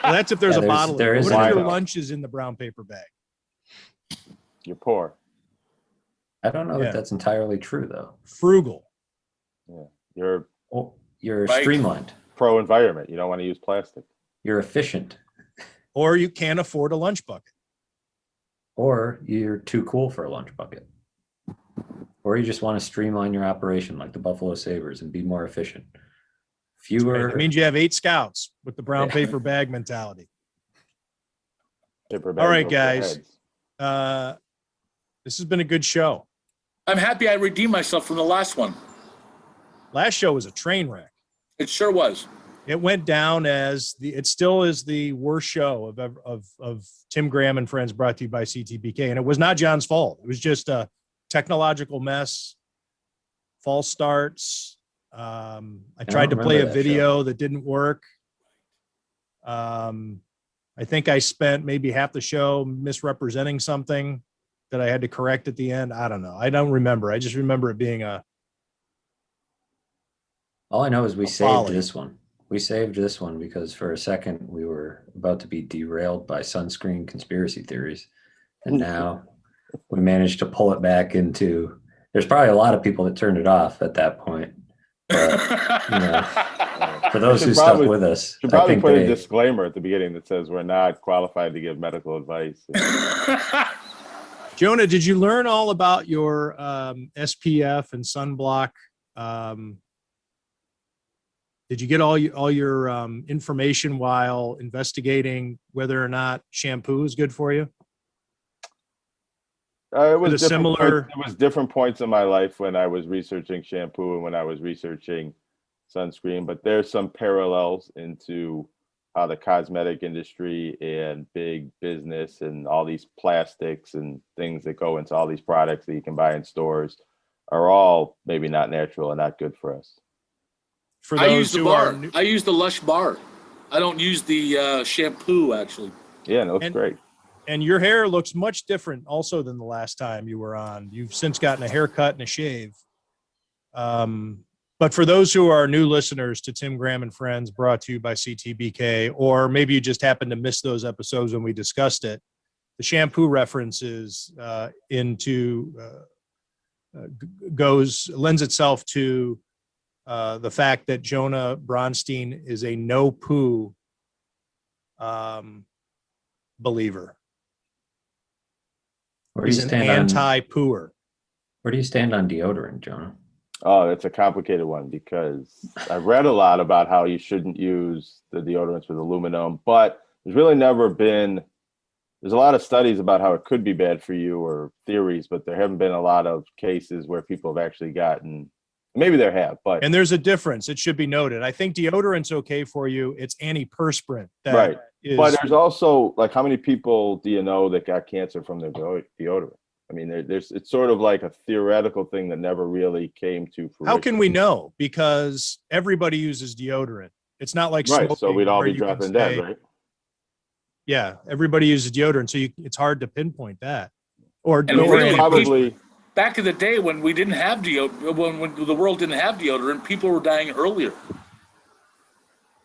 that's if there's a bottle. There is what if your wine. lunch is in the brown paper bag? You're poor. I don't know if that's entirely true, though. Frugal. Yeah. You're Right. streamlined. Pro-environment. You don't want to use plastic. You're efficient. Or you can't afford a lunch bucket. Or you're too cool for a lunch bucket. Or you just want to streamline your operation like the Buffalo Sabres and be more efficient. Fewer. It means you have 8 scouts with the brown paper bag mentality. Paper All bags right, over their guys. heads. This has been a good show. I'm happy I redeemed myself from the last one. Last show was a train wreck. It sure was. It went down as it still is the worst show of Tim Graham and Friends, brought to you by CTBK. And it was not John's fault. It was just a technological mess, false starts. I tried to play a video that didn't work. I think I spent maybe half the show misrepresenting something that I had to correct at the end. I don't know. I don't remember. I just remember it being All I know is we saved folly. this one. We saved this one because for a second we were about to be derailed by sunscreen conspiracy theories. And now we managed to pull it back into, there's probably a lot of people that turned it off at that point. But, for those who stuck with us, You probably put a disclaimer at the beginning that says we're not qualified to give medical advice. Jonah, did you learn all about your SPF and sunblock? Did you get all your information while investigating whether or not shampoo is good for you? It was different points in my life when I was researching shampoo and when I was researching sunscreen, but there's some parallels into how the cosmetic industry and big business and all these plastics and things that go into all these products that you can buy in stores are all maybe not natural and not good for us. For I those use the who bar. are I use the Lush bar. I don't use the shampoo, actually. Yeah, and it looks great. And your hair looks much different also than the last time you were on. You've since gotten a haircut and a shave. But for those who are new listeners to Tim Graham and Friends, brought to you by CTBK, or maybe you just happened to miss those episodes when we discussed it, the shampoo references lends itself to the fact that Jonah Bronstein is a no poo believer. He's an anti-pooer. Where do you stand on deodorant, Jonah? Oh, that's a complicated one because I've read a lot about how you shouldn't use the deodorants with aluminum, but there's really never been, there's a lot of studies about how it could be bad for you or theories, but there haven't been a lot of cases where people have actually gotten, maybe there have, but. And there's a difference. It should be noted. I think deodorant's okay for you. It's antiperspirant. Right. But there's also, like, how many people do you know that got cancer from their deodorant? I mean, it's sort of like a theoretical thing that never really came to fruition. How can we know? Because everybody uses deodorant. It's not like right. smoking, So we'd all where be you can dropping say, dead, right? Yeah, everybody uses deodorant, so it's hard to pinpoint that. Or really, probably back in the day when we didn't have deodorant, when the world didn't have deodorant, people were dying earlier.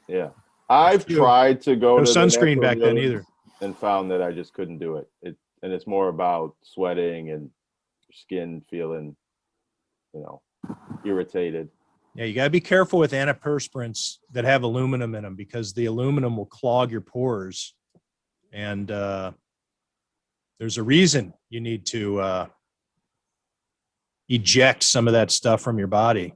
Yeah, I've tried to go no to sunscreen the back then either, and found that I just couldn't do it. And it's more about sweating and your skin feeling, irritated. Yeah, you got to be careful with antiperspirants that have aluminum in them because the aluminum will clog your pores. And there's a reason you need to eject some of that stuff from your body.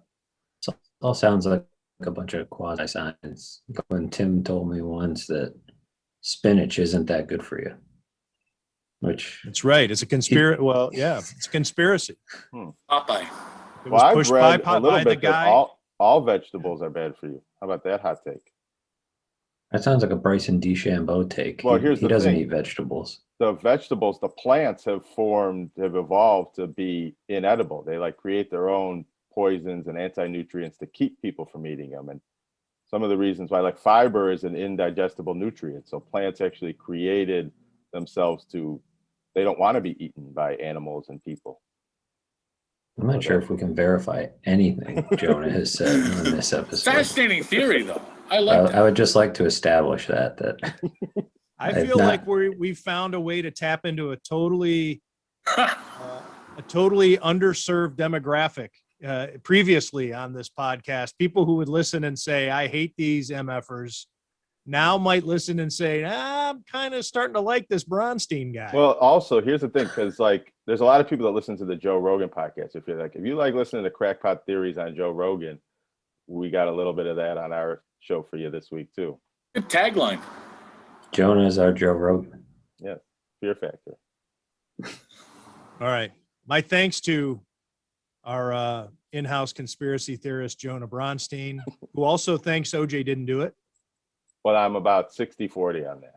It all sounds like a bunch of quasi-science. When Tim told me once that spinach isn't that good for you. Which that's right. It's a conspiracy. Well, yeah, it's a conspiracy. Popeye. It Well, was I've pushed read by a little the bit that guy. all vegetables are bad for you. How about that hot take? That sounds like a Bryson DeChambeau take. Well, He here's the doesn't thing. eat vegetables. The vegetables, the plants have evolved to be inedible. They like create their own poisons and anti-nutrients to keep people from eating them. And some of the reasons why, like fiber is an indigestible nutrient. So plants actually created themselves they don't want to be eaten by animals and people. I'm not sure if we can verify anything Jonah has said in this episode. Fascinating theory, though. I like I that. would just like to establish that I I've feel not- like we've found a way to tap into a totally underserved demographic previously on this podcast. People who would listen and say, I hate these MFers, now might listen and say, I'm kind of starting to like this Bronstein guy. Well, also here's the thing, because like there's a lot of people that listen to the Joe Rogan podcast. If you like listening to crackpot theories on Joe Rogan, we got a little bit of that on our show for you this week too. Good tagline. Jonah is our Joe Rogan. Yeah, Fear Factor. All right. My thanks to our in-house conspiracy theorist, Jonah Bronstein, who also thinks OJ didn't do it, But I'm about 60-40 on that.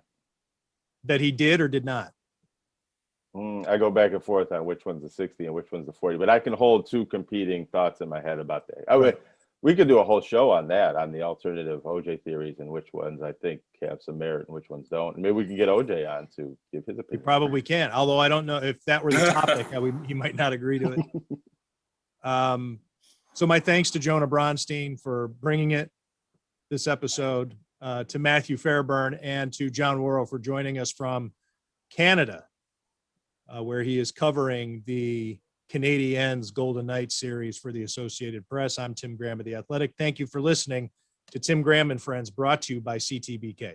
that he did or did not. I go back and forth on which one's the 60 and which one's the 40, but I can hold two competing thoughts in my head about that. We could do a whole show on that, on the alternative OJ theories and which ones I think have some merit and which ones don't. And maybe we can get OJ on to give his We opinion. probably can, although I don't know if that were the topic, he might not agree to it. So my thanks to Jonah Bronstein for bringing it this episode, to Matthew Fairburn and to John Wawrow for joining us from Canada, where he is covering the Canadiens-Golden Knights series for the Associated Press. I'm Tim Graham of The Athletic. Thank you for listening to Tim Graham and Friends, brought to you by CTBK.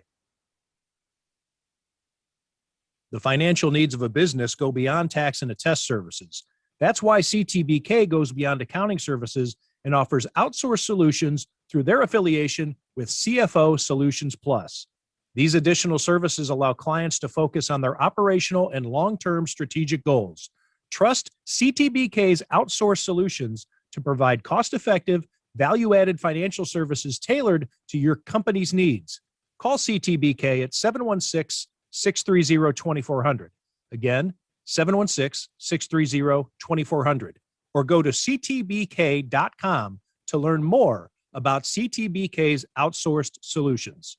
The financial needs of a business go beyond tax and attest services. That's why CTBK goes beyond accounting services and offers outsourced solutions through their affiliation with CFO Solutions Plus. These additional services allow clients to focus on their operational and long-term strategic goals. Trust CTBK's outsourced solutions to provide cost-effective, value-added financial services tailored to your company's needs. Call CTBK at 716-630-2400. Again, 716-630-2400. Or go to ctbk.com to learn more about CTBK's outsourced solutions.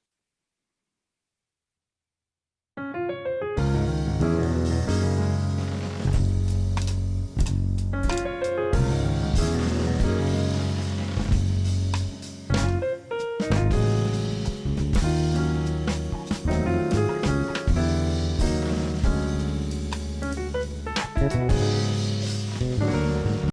Thank you.